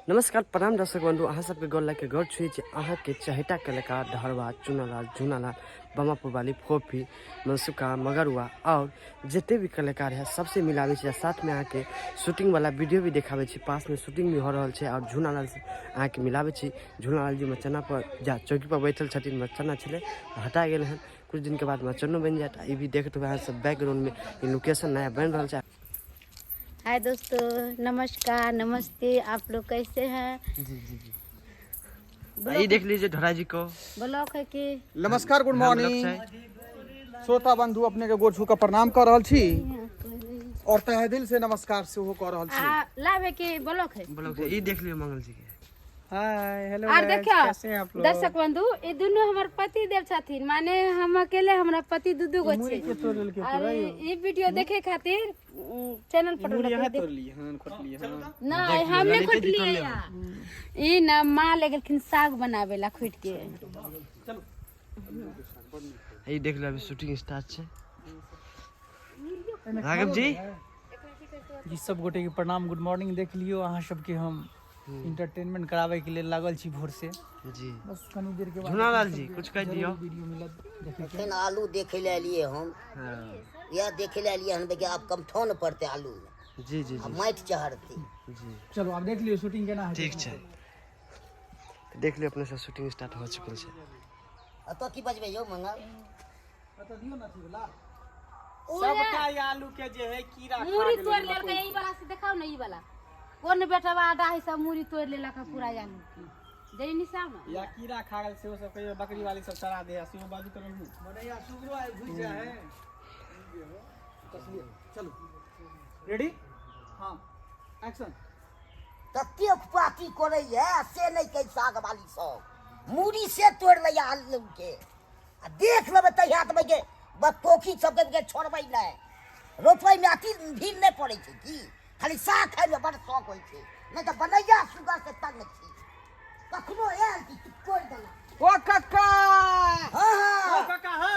नमस्कार प्रणाम दर्शक बंधु अहाँ सबके गोर लगे गौर छुई अहाँ के चहेता कलाकार ढहरवा चुनालाल झुनालाल बमापुर वाली फोफी मनसुका मगरुआ और जितने भी कलाकार है सबसे मिलावे साथ में आके शूटिंग वाला वीडियो भी देखावे पास में शूटिंग भी हो रहा है और झुनालाल से आके मिलावे झुनालाल जी मचना पर जा चौकी पर बैठल छथिन मचना छे हटा गए हैं कुछ दिन के बाद मचनो बन जाता ये भी देखते हुए सब बैकग्राउंड में लोकेशन नया बन रहा है। हाय दोस्तों, नमस्कार नमस्ते। आप लोग कैसे हैं? जी जी जी ये देख लीजिए धरा जी को ब्लॉक है कि नमस्कार गुड मॉर्निंग श्रोता बंधु अपने के गोर छू का प्रणाम कर रहल छी और तहे दिल से नमस्कार से हो कर रहल छी। लावे के ब्लॉक है ये देख लियो मंगल जी के। हाय हेलो और कैसे हैं आप देखियो लोग? दर्शक बंधु ये दोनों हमारे पति देव छथिन, माने हम अकेले हमरा पति दू गो छे और ये वीडियो देखे खातिर चैनल पर ना हमने खोट लिए ई ना मां ले गेलखिन साग बनावेला खोट के। ये देख लो अभी शूटिंग स्टार्ट छे। राघव जी जी सब गोटे के प्रणाम गुड मॉर्निंग। देख लियो अहाँ सबके हम इंटरटेनमेंट करावे के लिए लागल छी भोर से। जी बस कनी देर के बाद झुनालाल जी कुछ कह दियो। वीडियो मिलत देखे के। एखन आलू देखे ले लिए हम या देखे ले लिए हम कि आप कमठौन पड़ते आलू जी जी अब जी माइट चढ़ते जी चलो आप देख लियो शूटिंग केना है। ठीक छे देख लियो अपने से शूटिंग स्टार्ट हो चुकल छे। अतो की बजबे यो मंगल बता दियो ना थी वाला सबका ये आलू के जे है कीड़ा मूरी तोड़ लेल के ई वाला से दिखाओ ना ई वाला कोन बेटवा आडा है सब मूरी तोड़ लेला का पूरा आलू की जई निशा में या कीड़ा खा गल से वो सब कहियो बकरी वाली सब चरा दे सिंह बाजू कर लू मने या सुगरो आए घुस जा है। चलो रेडी हां एक्शन। तते पार्टी करे है से नहीं कई साग वाली सब मूड़ी से तोड़ ले आलू के आ देख लेबे त हाथ में के बकोखी सब के छोड़बै नै रोपै में आती भीड़ नहीं पड़े छै की खाली साग खाए में बड़ शौक होय छै नहीं तो बनैया सुगर से तंग छी कखनो आयल की तोड़ देला ओ काका हां काका हो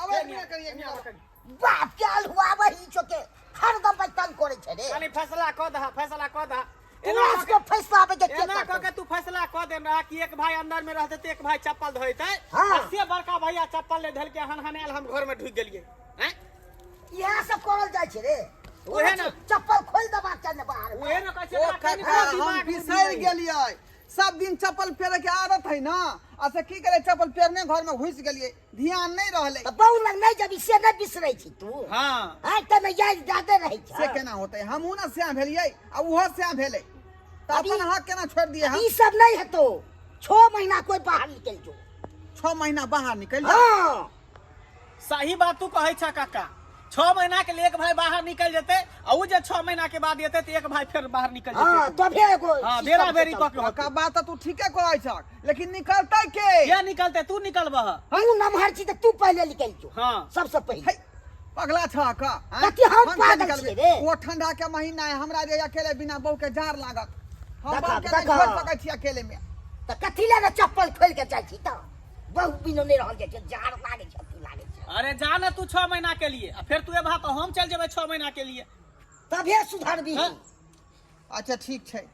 अबे मिया करिए बाप के आलू आबही छोके हरदम तंग करे छै रे खाली फैसला क द तोरा को फैसला आबे के एना क के तू फैसला क दे रहा कि एक भाई अंदर में रहते तो एक भाई चप्पल धोइते हाँ। से बड़का भैया चप्पल ले धल के हनहनेल हम घर में ढुक गेलिए हैं यह सब करल जाय छै रे ओहे ना चप्पल खोल दबा चल बाहर ओहे न कहै ओ काका हम बिसर गेलिए सब दिन चप्पल पेरे के आदत है ना अच्छा की करे चप्पल पेरने घर में घुस गेलिए ध्यान नहीं रहले त बहु लग नहीं जब से नहीं बिसरै छी तू हां हां त मैं याद जाते रही छ से केना होते हमहू ना से भेलिए आ उहो से भेले त अपन हक केना छोड़ दिए हम ई सब नहीं हेतो 6 महीना कोई बाहर निकल जो 6 महीना बाहर निकल जा हां सही बात तू कहै छ काका 6 महीना के लिए एक भाई बाहर निकल जेते और उ जे 6 महीना के बाद एते त एक भाई फिर बाहर निकल जेते हां तो फिर एगो हां बेरा बेरी क के काका बात तू ठीके कहै छ लेकिन निकलतै के क्या निकलते तू निकलबह हम नमहर छी त तू पहले निकल जो हां सबसे पहले पगला छ का कथी हम पागल छी रे वो ठंडा के महीना है हमरा जे अकेले बिना बहू के जार लागत हम देखा, बाप के नहीं देखा। छोड़ सकै छी अकेले में त कथी ले चप्पल खोल के जाय छी त बहु बिनो नहीं रहल जे जार लागे छ तू लागे छ अरे जा ना तू 6 महीना के लिए और फिर तू ए भात हम चल जेबे 6 महीना के लिए तबे सुधर भी हाँ। अच्छा ठीक छै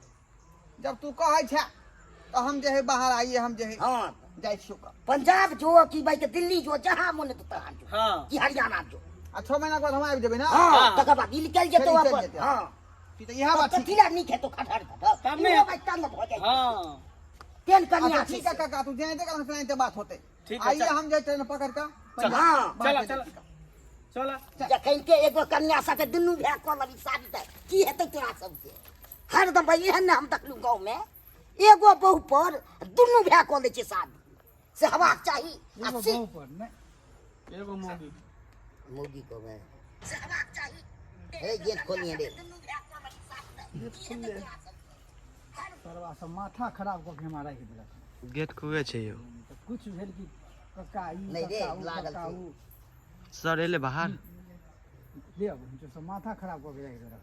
जब तू कहै छ तो हम जे है बाहर आइए हम जे है हां जाय छी का पंजाब जो कि भाई के दिल्ली जो जहां मन तो तहां जो हां कि हरियाणा जो आ 6 महीना के बाद हम आबि जेबै ना हां तकर बाद निकल जेतो फिर निकल अपन जेतै। हां ठीक है यह बात ठीक कथी ला नहीं खेतो खटर खटर तब नहीं। भाई तंग हो जाए हां तेल अच्छा कनिया ठीक है काका तू जाने का सुनाते बात होते ठीक है, आइए चल। हम जे ट्रेन पकड़ का हां चला चला चला जखन के एगो कन्या साथे दुनु भै को लगी शादी त की हेतै तोरा सब के हरदम भाई एहन हम देखलू गांव में एगो बहू पर दुनु भै को ले छै शादी से हवा चाहिए अस्सी पर ने एगो मोगी मुर्गी को मैं से हवा चाहिए ए गेट खोलिए रे सरवा सब माथा खराब क के मारा के देलक। गेट खुए छे यो तो कुछ भेल की कक्का ई नहीं रे, कक्का ऊ, लागल कक्का छै। ऊ। सर एले बाहर दे अब जो सब माथा खराब क के राखि देलक।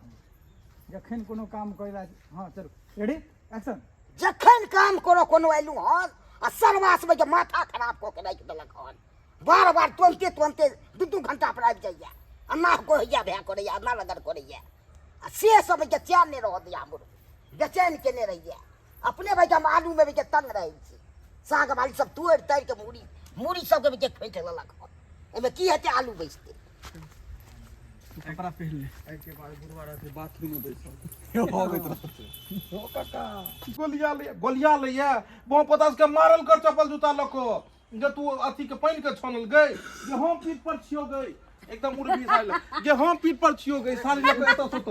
जखन कोनो काम कइला हां चलो रेडी एक्शन। जखन काम करो कोनो आइलू हन आ सरवास में के माथा खराब को के राख देलक हन बार बार तुरंते 2 घंटा पर आबि जाइए अन्ना को हैया भै करैया अन्ना लगन करैया आ से सब के चैन नहीं रह दिया हमरो बेचैन केने रहिए अपने भाई के हम आलू में भी के तंग रहे छी साग वाली सब तोड़ ताड़ के मूड़ी सब के भी के फेंट लेलक एमे की हेते आलू बेचते कपड़ा पहन ले के बाद बुढ़वा रहते बाथरूम में बैठल हो गइत रहते ओ काका गोलिया ले वो पतास के मारल कर चप्पल जूता लको जे तू अथी के पानी के छानल गई जे हम पीठ पर छियो गई एकदम मुर्गी खाइल जे हम पीठ पर छियो गई सारी लोग एत सुत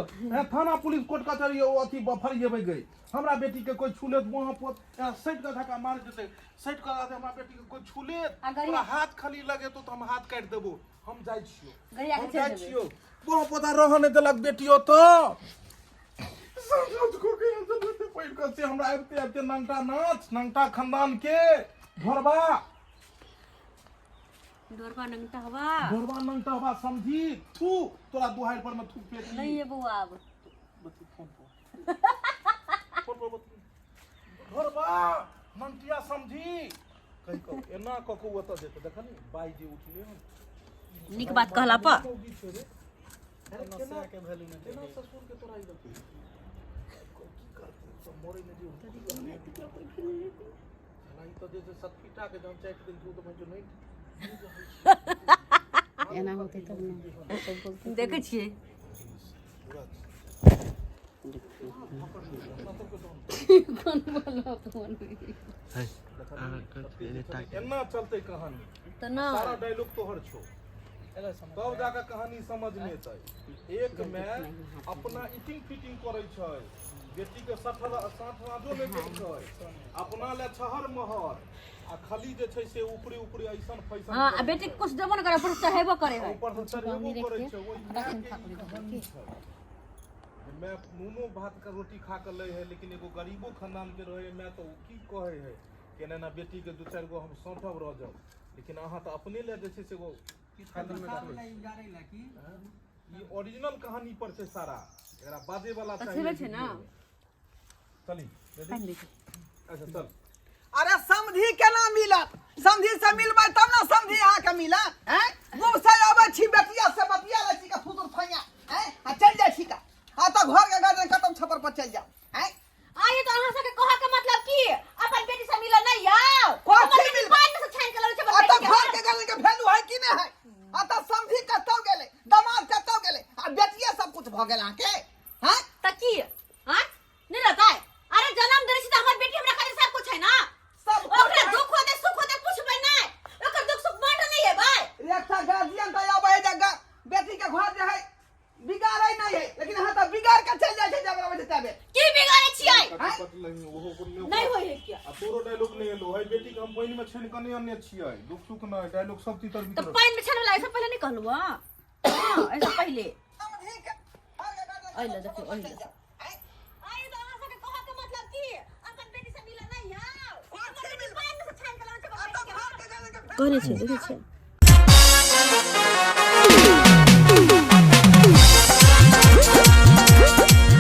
थाना पुलिस कोर्ट कचहरी ओ अथी फरिएबे गई हमरा बेटी के कोई छूले वहां पर सट का धक्का मार देते सट का हमरा बेटी के कोई छूले पूरा हाथ खाली लगे तो हम हाथ काट देबो हम जाय छियो हम जाय छियो वो पता रह नहीं देलक बेटियो तो समझ को के अंदर पैर कर से हमरा आते आते नंगटा नाच नंगटा खानदान के घरबा डोरबा नंगटा हवा समझी तू तोरा दुहार पर में थूक पे नहीं है बुआ अब बती फोन पर घरबा नंगटिया समझी कहि को एना कको ओत देते देखनी बाई जे उठले निक बात कहला पर नशा के वैल्यू नहीं देना ससुर के तोरा इधर की करते सब मोरे में जो नहीं तो जैसे सतपीटा के जब चैट दिन तू तो मैं जो नहीं एना होते तब ना देखे छिए कौन बोलो फोन एना चलते कहानी तो ना सारा डायलॉग तोहर छो तब जाकर कहानी समझ में छै एक में अपना ईटिंग फिटिंग करे छै बेटी के 60 आजो ले छै अपना ले छहर महर आ खाली जे छै से ऊपरी ऐसन फैशन हां आ बेटी कुछ देबो न करे पर चाहेबो करे है ऊपर से चढ़ेबो करे छै ओही मैं नूनो भात का रोटी खा कर ले है लेकिन एगो गरीबो खानदान के रहे मैं तो की कहे है केना ना बेटी के 2-4 गो हम सौंठब रह जाओ लेकिन अहाँ तो अपने ले जे छै से एगो ये ओरिजिनल कहानी पर से सारा एकरा बाजे वाला चाहिए छै ना चली अच्छा चल अरे समझी केना मिलत समझी से मिलबै तब ना समझी अहाँ के मिलत हैं गुम से आबै छी बेटिया से बतिया ले छी का फुदुर फैया हैं आ चल जाय छी का आ तो घर के गार्डन खत्म छपर पर चल जाओ हैं आये तो अहाँ सबके कहा के मतलब की अपन बेटी से मिल नहीं आओ कथि मिल पानी से छान के लगे छै आ तो घर के गार्डन के वैल्यू है कि नहीं है आ तो समझी कतौ गेले दामाद कतौ गेले आ बेटिया सब कुछ भ गेल अहाँ के हैं त की हां नहीं रहता है अरे जन्म देले छी त हमर बेटी हमरा खातिर सब कुछ है ना सब ओकरा दुख होते सुख होते पूछबै नहीं ओकर दुख सुख बांट नहीं है भाई एकटा गार्जियन त आबै है जगह बेटी के घर जे है बिगाड़ै नहीं है लेकिन हां त बिगाड़ के चल जाय छै जब आबै छै तबे की बिगाड़े छियै नहीं होय है क्या आ तोरो डायलॉग नहीं लो है बेटी के हम पानी में छन कने अन्य छियै दुख सुख न डायलॉग सब तीतर तो भीतर पानी में छाने वाला ऐसा पहले नहीं कहलू हां ऐसा पहले समझी के ओइले देखो ओइले आई तो अहाँ सबके कहा के मतलब की अपन बेटी से मिल नहीं आओ पानी से छान के लगे छै कहने छै देखै छै